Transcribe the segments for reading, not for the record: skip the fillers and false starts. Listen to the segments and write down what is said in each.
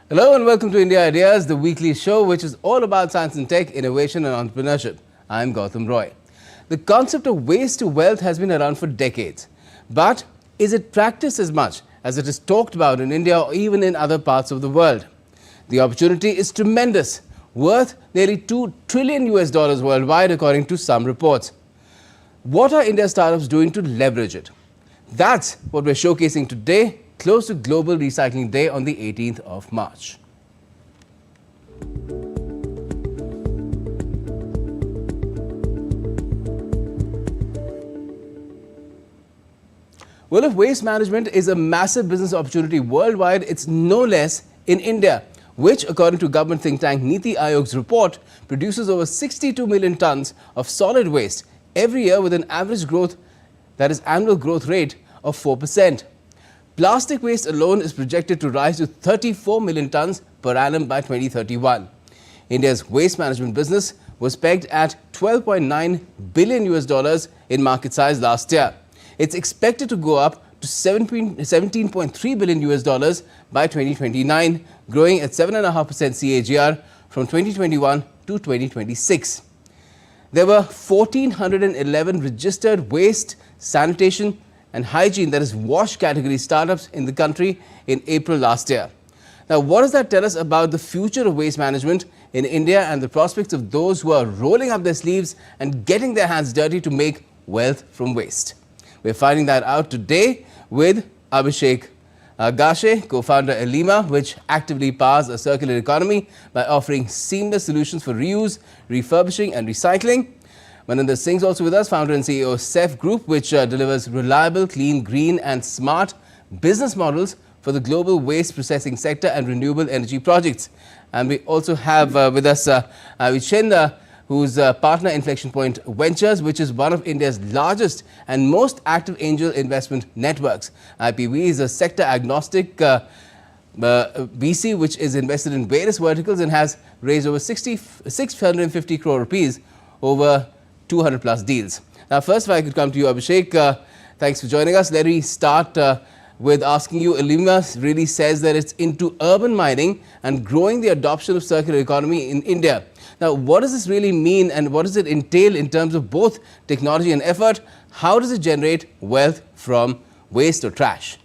Hello and welcome to India Ideas, the weekly show which is all about science and tech, innovation and entrepreneurship. I'm Gautam Roy. The concept of waste to wealth has been around for decades. But is it practiced as much as it is talked about in India or even in other parts of the world? The opportunity is tremendous, worth nearly $2 trillion worldwide according to some reports. What are India's startups doing to leverage it? That's what we're showcasing today, close to Global Recycling Day on the 18th of March. Well, if waste management is a massive business opportunity worldwide, it's no less in India, which, according to government think tank Niti Aayog's report, produces over 62 million tons of solid waste every year with an average growth, that is annual growth rate of 4%. Plastic waste alone is projected to rise to 34 million tons per annum by 2031. India's waste management business was pegged at $12.9 billion in market size last year. It's expected to go up to $17.3 billion by 2029, growing at 7.5% CAGR from 2021 to 2026. There were 1,411 registered waste, sanitation and hygiene, that is wash category startups in the country in April last year. Now, what does that tell us about the future of waste management in India and the prospects of those who are rolling up their sleeves and getting their hands dirty to make wealth from waste? We're finding that out today with Abhishek Gashe, co-founder Elima, which actively powers a circular economy by offering seamless solutions for reuse, refurbishing and recycling. Maninder Singh is also with us, founder and CEO of CEF Group, which delivers reliable, clean, green and smart business models for the global waste processing sector and renewable energy projects. And we also have with us Vichenda, who's partner Inflection Point Ventures, which is one of India's largest and most active angel investment networks. IPV is a sector agnostic VC which is invested in various verticals and has raised over 650 crore rupees over 200 plus deals. Now, first, if I could come to you, Abhishek, thanks for joining us. Let me start with asking you, Elima really says that it's into urban mining and growing the adoption of circular economy in India. Now, what does this really mean and what does it entail in terms of both technology and effort? How does it generate wealth from waste or trash?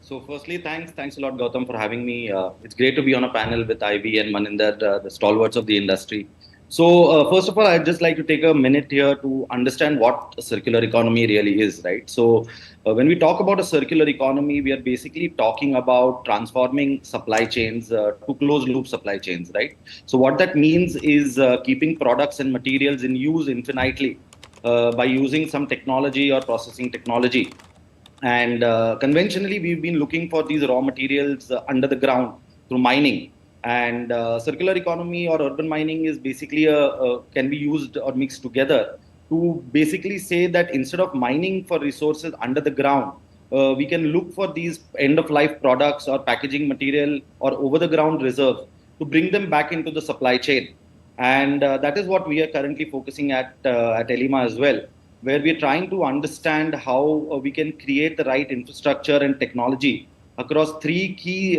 So firstly, thanks a lot, Gautam, for having me. It's great to be on a panel with Ivy and Maninder, the stalwarts of the industry. So first of all, I'd just like to take a minute here to understand what a circular economy really is, right? So when we talk about a circular economy, we are basically talking about transforming supply chains to closed loop supply chains, right? So what that means is keeping products and materials in use infinitely by using some technology or processing technology. And conventionally, we've been looking for these raw materials under the ground through mining. And circular economy or urban mining is basically can be used or mixed together to basically say that instead of mining for resources under the ground, we can look for these end-of-life products or packaging material or over-the-ground reserves to bring them back into the supply chain. And that is what we are currently focusing at Elima as well, where we are trying to understand how we can create the right infrastructure and technology across three key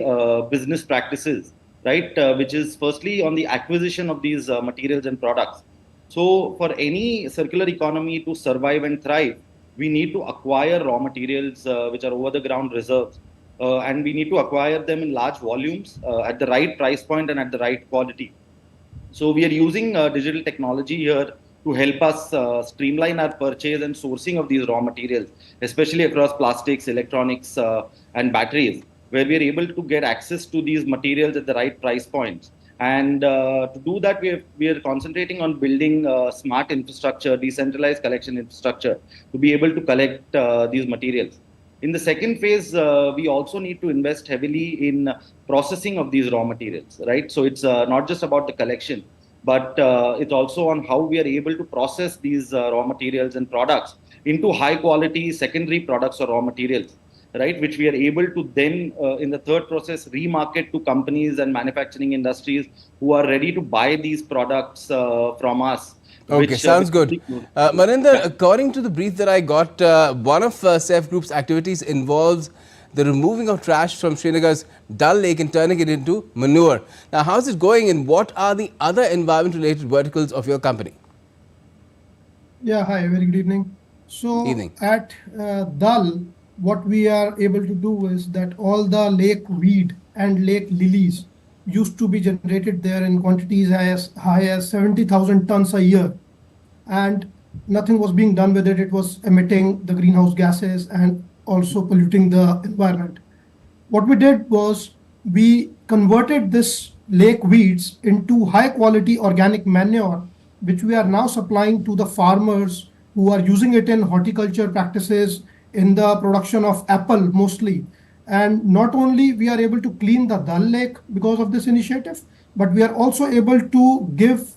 business practices. Right, which is firstly on the acquisition of these materials and products. So for any circular economy to survive and thrive, we need to acquire raw materials which are over the ground reserves. And we need to acquire them in large volumes at the right price point and at the right quality. So we are using digital technology here to help us streamline our purchase and sourcing of these raw materials, especially across plastics, electronics and batteries, where we are able to get access to these materials at the right price points. And to do that, we are concentrating on building smart infrastructure, decentralized collection infrastructure to be able to collect these materials. In the second phase, we also need to invest heavily in processing of these raw materials, right? So it's not just about the collection, but it's also on how we are able to process these raw materials and products into high quality secondary products or raw materials, right, which we are able to then, in the third process, remarket to companies and manufacturing industries who are ready to buy these products from us. Okay, sounds good. Maninder, according to the brief that I got, one of CEF Group's activities involves the removing of trash from Srinagar's Dal Lake and turning it into manure. Now, how's it going and what are the other environment-related verticals of your company? Yeah, hi, very good evening. So Evening. at Dal, what we are able to do is that all the lake weed and lake lilies used to be generated there in quantities as high as 70,000 tons a year. And nothing was being done with it. It was emitting the greenhouse gases and also polluting the environment. What we did was we converted this lake weeds into high quality organic manure, which we are now supplying to the farmers who are using it in horticulture practices, in the production of apple mostly. And not only we are able to clean the Dal Lake because of this initiative, but we are also able to give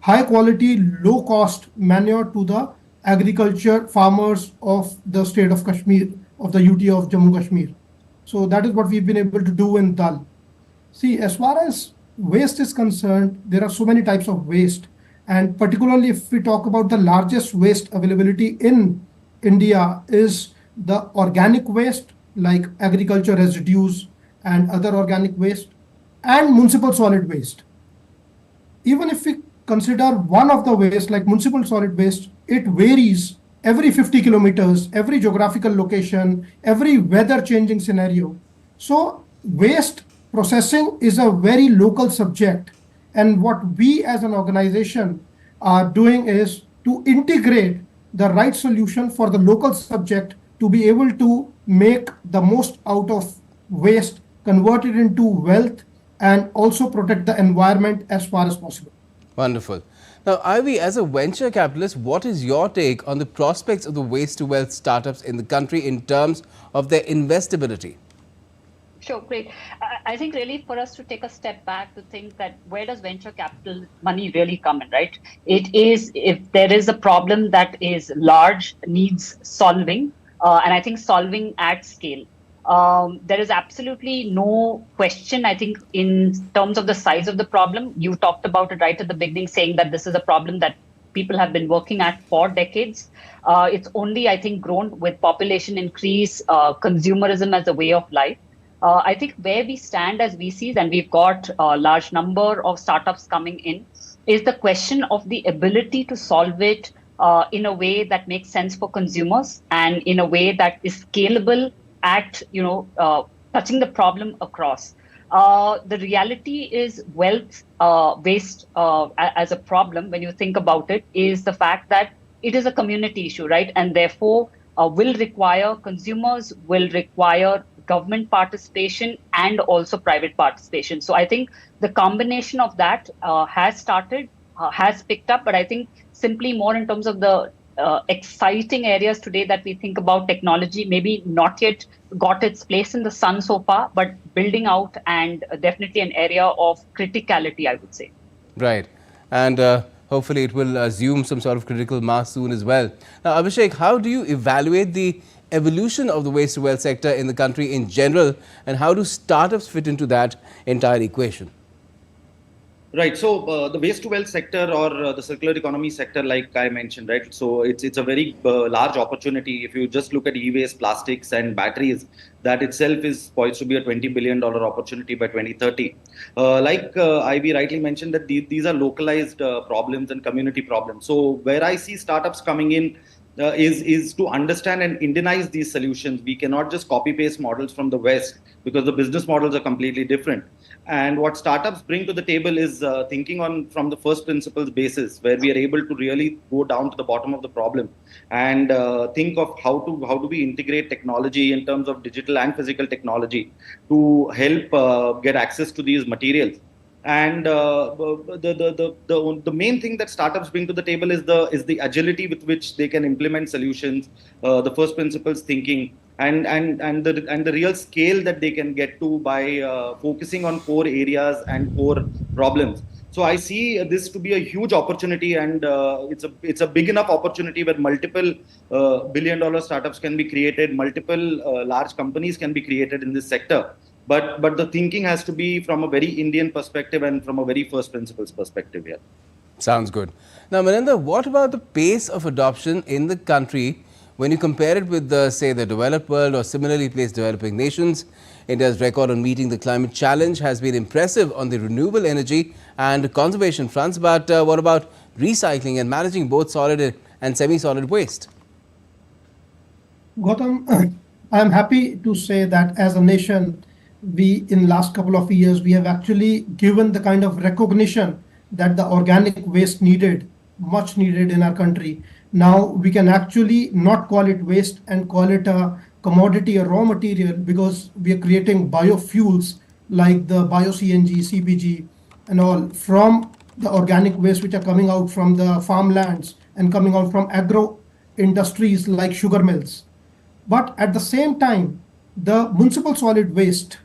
high quality, low cost manure to the agriculture farmers of the state of Kashmir, of the UT of Jammu Kashmir. So that is what we've been able to do in Dal. See, as far as waste is concerned, there are so many types of waste. And particularly if we talk about the largest waste availability in India is the organic waste, like agriculture residues and other organic waste, and municipal solid waste. Even if we consider one of the waste, like municipal solid waste, it varies every 50 kilometers, every geographical location, every weather changing scenario. So waste processing is a very local subject. And what we as an organization are doing is to integrate the right solution for the local subject to be able to make the most out of waste, convert it into wealth, and also protect the environment as far as possible. Wonderful. Now, Ivy, as a venture capitalist, what is your take on the prospects of the waste to wealth startups in the country in terms of their investability? Sure, great. I think really for us to take a step back to think that where does venture capital money really come in, right? It is if there is a problem that is large, needs solving, and I think solving at scale. There is absolutely no question, I think, in terms of the size of the problem. You talked about it right at the beginning, saying that this is a problem that people have been working at for decades. It's only, I think, grown with population increase, consumerism as a way of life. I think where we stand as VCs, and we've got a large number of startups coming in, is the question of the ability to solve it in a way that makes sense for consumers and in a way that is scalable at, touching the problem across. The reality is wealth waste as a problem, when you think about it, is the fact that it is a community issue, right? And therefore will require consumers, will require government participation and also private participation. So I think the combination of that has started, has picked up, but I think simply more in terms of the exciting areas today that we think about technology, maybe not yet got its place in the sun so far, but building out and definitely an area of criticality, I would say. Right. And hopefully it will assume some sort of critical mass soon as well. Now, Abhishek, how do you evaluate the evolution of the waste to wealth sector in the country in general, and how do startups fit into that entire equation? Right. So the waste to wealth sector or the circular economy sector, like I mentioned, right? So it's a very large opportunity. If you just look at e-waste, plastics, and batteries, that itself is poised to be a $20 billion opportunity by 2030. Like Ivy rightly mentioned, that these are localized problems and community problems. So where I see startups coming in is to understand and Indianize these solutions. We cannot just copy paste models from the West because the business models are completely different. And what startups bring to the table is thinking on from the first principles basis, where we are able to really go down to the bottom of the problem and think of how do we integrate technology in terms of digital and physical technology to help get access to these materials. And the main thing that startups bring to the table is the agility with which they can implement solutions, the first principles thinking, and the real scale that they can get to by focusing on core areas and core problems. So I see this to be a huge opportunity, and it's a big enough opportunity where multiple billion-dollar startups can be created, multiple large companies can be created in this sector. But the thinking has to be from a very Indian perspective and from a very first principles perspective here. Sounds good. Now, Maninder, what about the pace of adoption in the country When you compare it with, say, the developed world or similarly placed developing nations, India's record on meeting the climate challenge has been impressive on the renewable energy and conservation fronts. But what about recycling and managing both solid and semi-solid waste? Gautam, I am happy to say that as a nation, we in last couple of years, we have actually given the kind of recognition that the organic waste needed, much needed in our country. Now we can actually not call it waste and call it a commodity or raw material, because we are creating biofuels like the bio-CNG, CBG and all from the organic waste which are coming out from the farmlands and coming out from agro industries like sugar mills. But at the same time, the municipal solid waste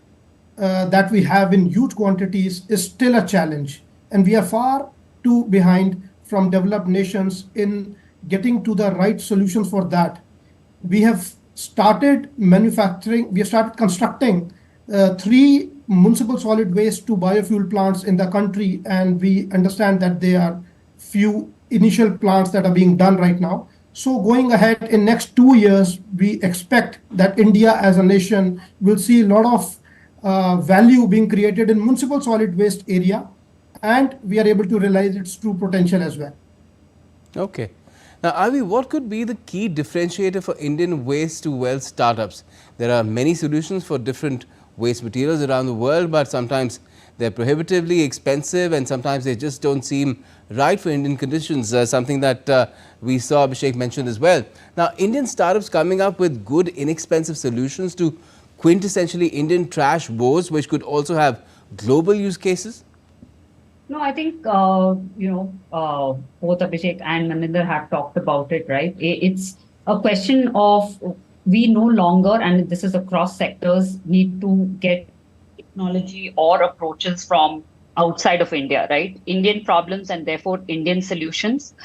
that we have in huge quantities is still a challenge. And we are far too behind from developed nations in getting to the right solutions for that. We have started manufacturing, we have started constructing 3 municipal solid waste to biofuel plants in the country. And we understand that there are few initial plants that are being done right now. So going ahead in next 2 years, we expect that India as a nation will see a lot of value being created in municipal solid waste area, and we are able to realize its true potential as well. Okay. Now, Avi, what could be the key differentiator for Indian waste to wealth startups? There are many solutions for different waste materials around the world, but sometimes they're prohibitively expensive and sometimes they just don't seem right for Indian conditions, something that we saw Abhishek mentioned as well. Now, Indian startups coming up with good, inexpensive solutions to quintessentially Indian trash woes, which could also have global use cases? No, I think, both Abhishek and Maninder have talked about it, right? It's a question of we no longer, and this is across sectors, need to get technology or approaches from outside of India, right? Indian problems and therefore Indian solutions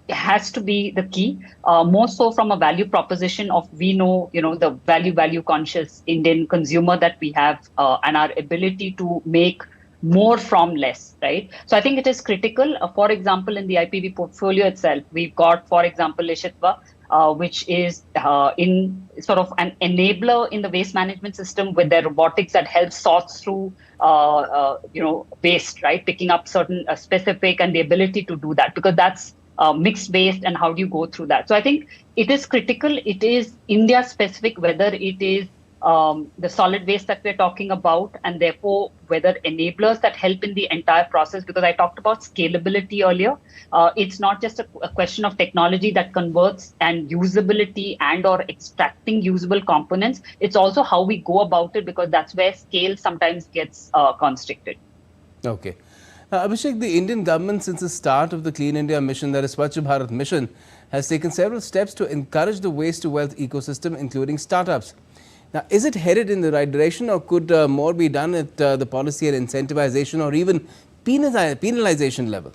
has to be the key, more so from a value proposition of we know, the value conscious Indian consumer that we have and our ability to make more from less, right? So I think it is critical. For example, in the IPV portfolio itself, we've got, for example, Ishitva, which is in sort of an enabler in the waste management system with their robotics that helps sort through, waste, right? Picking up certain specific and the ability to do that, because that's mixed waste and how do you go through that. So I think it is critical. It is India specific, whether it is the solid waste that we're talking about, and therefore whether enablers that help in the entire process, because I talked about scalability earlier. It's not just a question of technology that converts and usability and or extracting usable components. It's also how we go about it, because that's where scale sometimes gets constricted. Okay. Abhishek, the Indian government, since the start of the Clean India mission, that is Swachh Bharat mission, has taken several steps to encourage the waste to wealth ecosystem, including startups. Now, is it headed in the right direction, or could more be done at the policy and incentivization or even penalization level?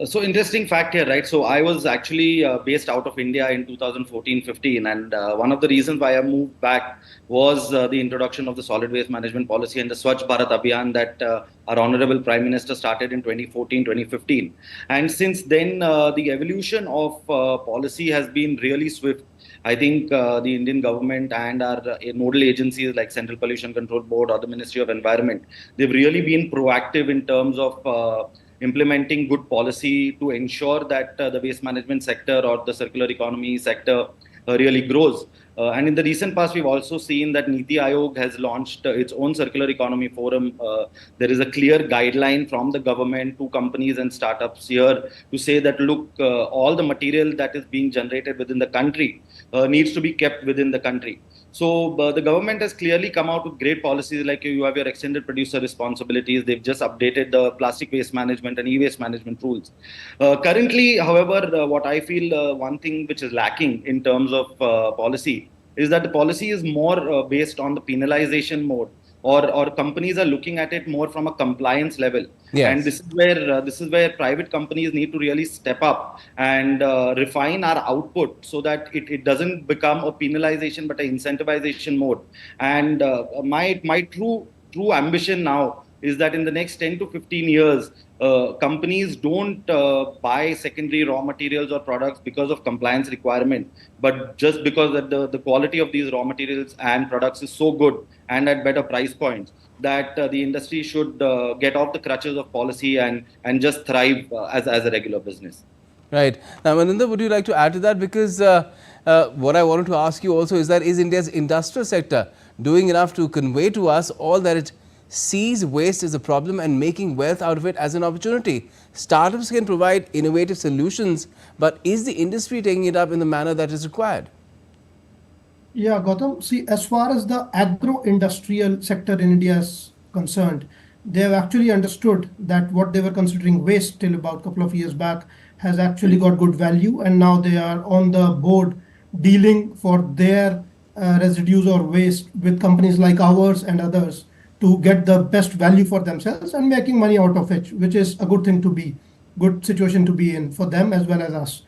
So interesting fact here, right? So I was actually based out of India in 2014-15, and one of the reasons why I moved back was the introduction of the solid waste management policy and the Swachh Bharat Abhiyan that our Honorable Prime Minister started in 2014-2015. And since then, the evolution of policy has been really swift. I think the Indian government and our nodal agencies like Central Pollution Control Board or the Ministry of Environment, they've really been proactive in terms of implementing good policy to ensure that the waste management sector or the circular economy sector really grows. And in the recent past, we've also seen that Niti Aayog has launched its own circular economy forum. There is a clear guideline from the government to companies and startups here to say that, look, all the material that is being generated within the country needs to be kept within the country. So the government has clearly come out with great policies, like you have your extended producer responsibilities. They've just updated the plastic waste management and e-waste management rules. Currently, however, what I feel one thing which is lacking in terms of policy is that the policy is more based on the penalization mode, or companies are looking at it more from a compliance level. Yes. And this is where private companies need to really step up and refine our output so that it doesn't become a penalization but an incentivization mode. And my true ambition now is that in the next 10 to 15 years, companies don't buy secondary raw materials or products because of compliance requirement, but just because that the quality of these raw materials and products is so good and at better price points that the industry should get off the crutches of policy and just thrive as a regular business. Right. Now, Maninder, would you like to add to that? Because what I wanted to ask you also is that is India's industrial sector doing enough to convey to us all that it sees waste as a problem and making wealth out of it as an opportunity? Startups can provide innovative solutions, but is the industry taking it up in the manner that is required? Yeah, Gautam. See, as far as the agro-industrial sector in India is concerned, they have actually understood that what they were considering waste till about a couple of years back has actually got good value, and now they are on the board dealing for their residues or waste with companies like ours and others to get the best value for themselves and making money out of it, which is a good thing to be, good situation to be in for them as well as us.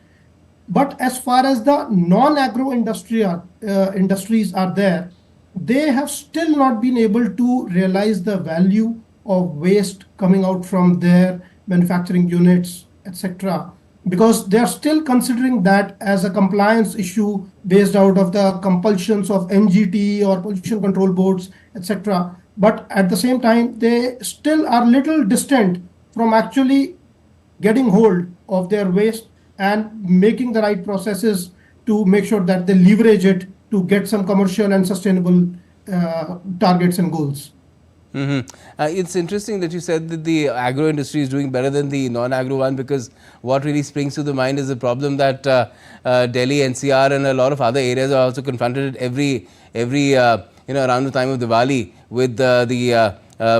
But as far as the non-agro industrial industries are there, they have still not been able to realize the value of waste coming out from their manufacturing units, etc. Because they are still considering that as a compliance issue based out of the compulsions of NGT or pollution control boards, etc. But at the same time, they still are little distant from actually getting hold of their waste and making the right processes to make sure that they leverage it to get some commercial and sustainable targets and goals. It's interesting that you said that the agro industry is doing better than the non-agro one, because what really springs to the mind is the problem that Delhi, NCR and a lot of other areas are also confronted every around the time of Diwali with the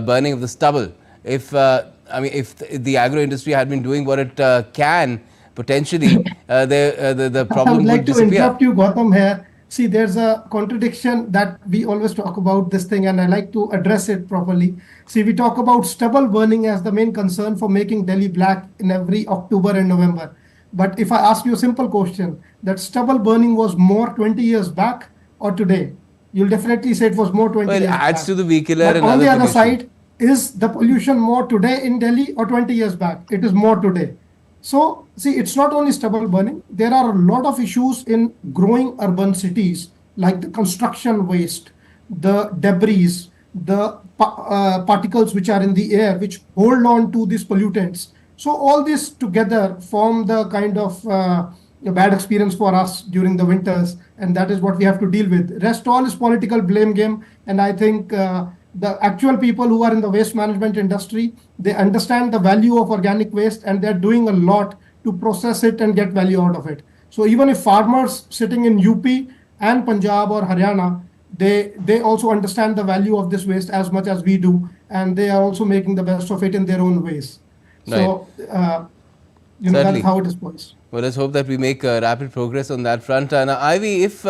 burning of the stubble. If the agro industry had been doing what it can, potentially the problem would like would disappear. To interrupt you, Gautam, here. See, there's a contradiction that we always talk about this thing, and I like to address it properly. See, we talk about stubble burning as the main concern for making Delhi black in every October and November. But if I ask you a simple question, that stubble burning was more 20 years back or today, you'll definitely say it was more 20 years back. It adds to the vehicular but and on the other pollution. side, is the pollution more today in Delhi or 20 years back? It is more today. So, see, it's not only stubble burning. There are a lot of issues in growing urban cities, like the construction waste, the debris, the particles which are in the air, which hold on to these pollutants. So all this together form the kind of bad experience for us during the winters, and that is what we have to deal with. Rest all is political blame game, and I think the actual people who are in the waste management industry, they understand the value of organic waste, and they're doing a lot to process it and get value out of it. So even if farmers sitting in UP and Punjab or Haryana, they also understand the value of this waste as much as we do, and they are also making the best of it in their own ways. So, that's how it is poised. Well, let's hope that we make rapid progress on that front. Now, Ivy, if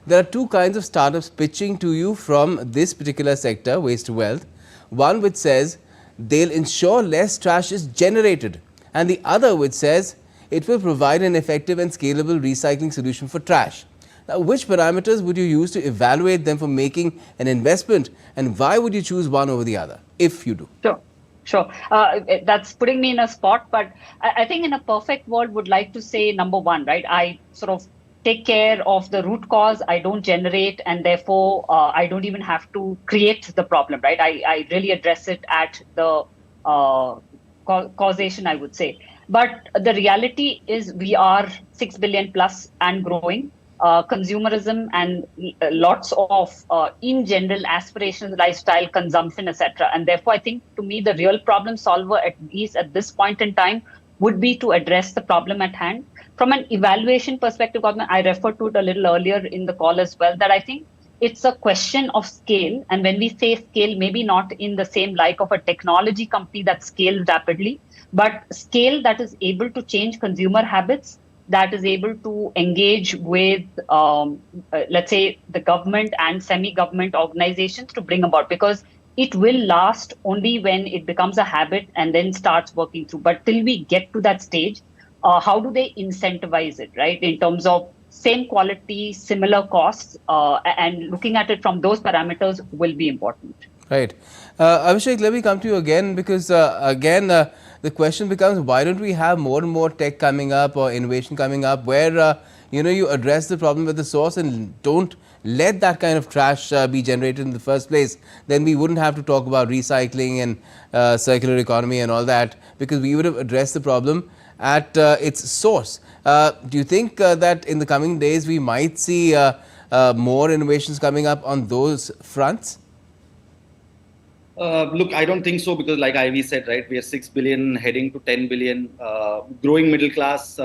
there are two kinds of startups pitching to you from this particular sector, waste to wealth. One which says they'll ensure less trash is generated, and the other which says it will provide an effective and scalable recycling solution for trash. Now, which parameters would you use to evaluate them for making an investment, and why would you choose one over the other, if you do? Sure. That's putting me in a spot, but I think in a perfect world would like to say number one, right? I sort of take care of the root cause. I don't generate, and therefore I don't even have to create the problem, right? I really address it at the causation, I would say. But the reality is we are 6 billion plus and growing. Consumerism and lots of, in general, aspirations, lifestyle, consumption, etc. And therefore, I think to me, the real problem solver, at least at this point in time, would be to address the problem at hand. From an evaluation perspective, I referred to it a little earlier in the call as well, that I think it's a question of scale. And when we say scale, maybe not in the same like of a technology company that scales rapidly, but scale that is able to change consumer habits, that is able to engage with, let's say, the government and semi-government organizations to bring about, because it will last only when it becomes a habit and then starts working through. But till we get to that stage, how do they incentivize it, right? In terms of same quality, similar costs, and looking at it from those parameters will be important. Right. Abhishek, let me come to you again because the question becomes, why don't we have more and more tech coming up or innovation coming up where you address the problem at the source and don't let that kind of trash be generated in the first place? Then we wouldn't have to talk about recycling and circular economy and all that, because we would have addressed the problem at its source. Do you think that in the coming days we might see more innovations coming up on those fronts? Look, I don't think so, because like Ivy said, right, we are 6 billion heading to 10 billion, growing middle class,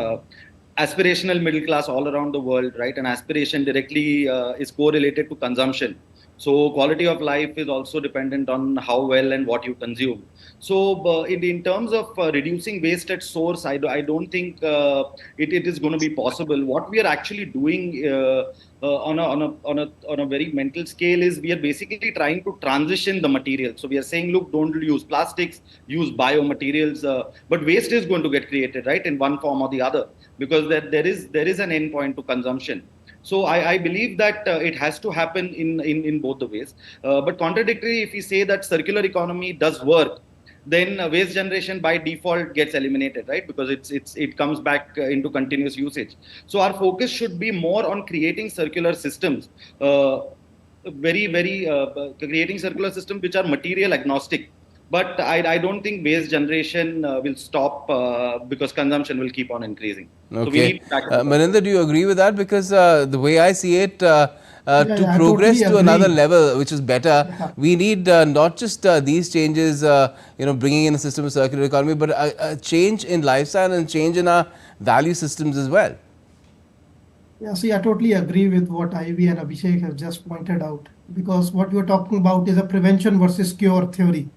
aspirational middle class all around the world, right? And aspiration directly is correlated to consumption. So quality of life is also dependent on how well and what you consume. So in terms of reducing waste at source, I don't think it is going to be possible. What we are actually doing on a very mental scale is we are basically trying to transition the material. So we are saying, look, don't use plastics, use biomaterials, but waste is going to get created, right, in one form or the other, because there is an end point to consumption. So I believe that it has to happen in both the ways. But contradictory, if we say that circular economy does work, then waste generation by default gets eliminated, right? Because it comes back into continuous usage. So our focus should be more on creating circular systems, creating circular systems which are material agnostic. But I don't think waste generation will stop because consumption will keep on increasing. Okay. So we need Maninder, do you agree with that? Because the way I see it, to I progress totally to another agree. level, which is better, we need not just these changes, bringing in a system of circular economy, but a change in lifestyle and change in our value systems as well. Yeah, see, I totally agree with what Ivy and Abhishek have just pointed out, because what we're talking about is a prevention versus cure theory.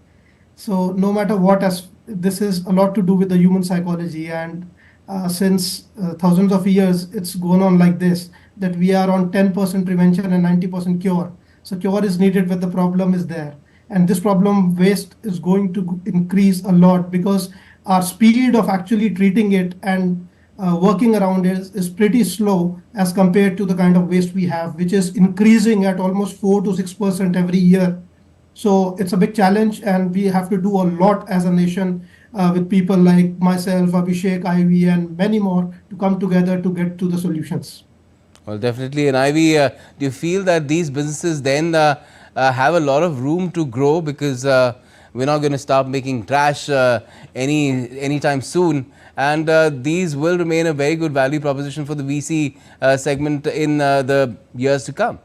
So no matter what, as this is a lot to do with the human psychology, and since thousands of years, it's gone on like this, that we are on 10% prevention and 90% cure. So cure is needed when the problem is there. And this problem, waste, is going to increase a lot because our speed of actually treating it and working around it is pretty slow as compared to the kind of waste we have, which is increasing at almost 4 to 6% every year. So it's a big challenge, and we have to do a lot as a nation with people like myself, Abhishek, Ivy, and many more to come together to get to the solutions. Well, definitely. And Ivy, do you feel that these businesses then have a lot of room to grow, because we're not going to stop making trash anytime soon, and these will remain a very good value proposition for the VC segment in the years to come?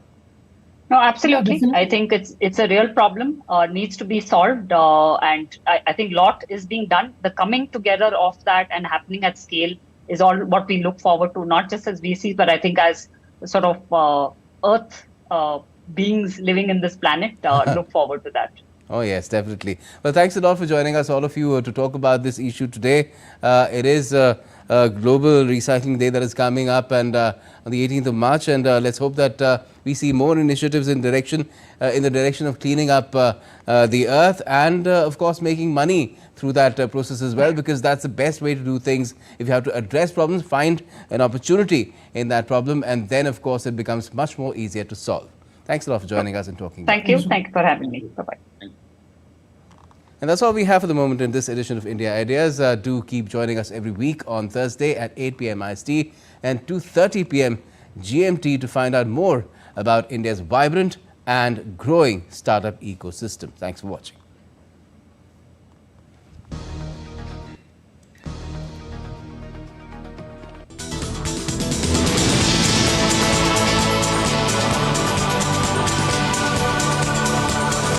No, absolutely. Definitely. I think it's a real problem, needs to be solved, and I think lot is being done. The coming together of that and happening at scale is all what we look forward to, not just as VCs, but I think as sort of Earth beings living in this planet, look forward to that. Oh yes, definitely. Well, thanks a lot for joining us, all of you, to talk about this issue today. It is Global Recycling Day that is coming up, and on the 18th of March, and let's hope that we see more initiatives in the direction of cleaning up the earth, and of course making money through that process as well, because that's the best way to do things. If you have to address problems, find an opportunity in that problem, and then of course it becomes much more easier to solve. Thanks a lot for joining us and talking. Thank you for having me. Bye-bye. And that's all we have for the moment in this edition of India Ideas. Do keep joining us every week on Thursday at 8 p.m. IST and 2:30 p.m. GMT to find out more about India's vibrant and growing startup ecosystem. Thanks for watching.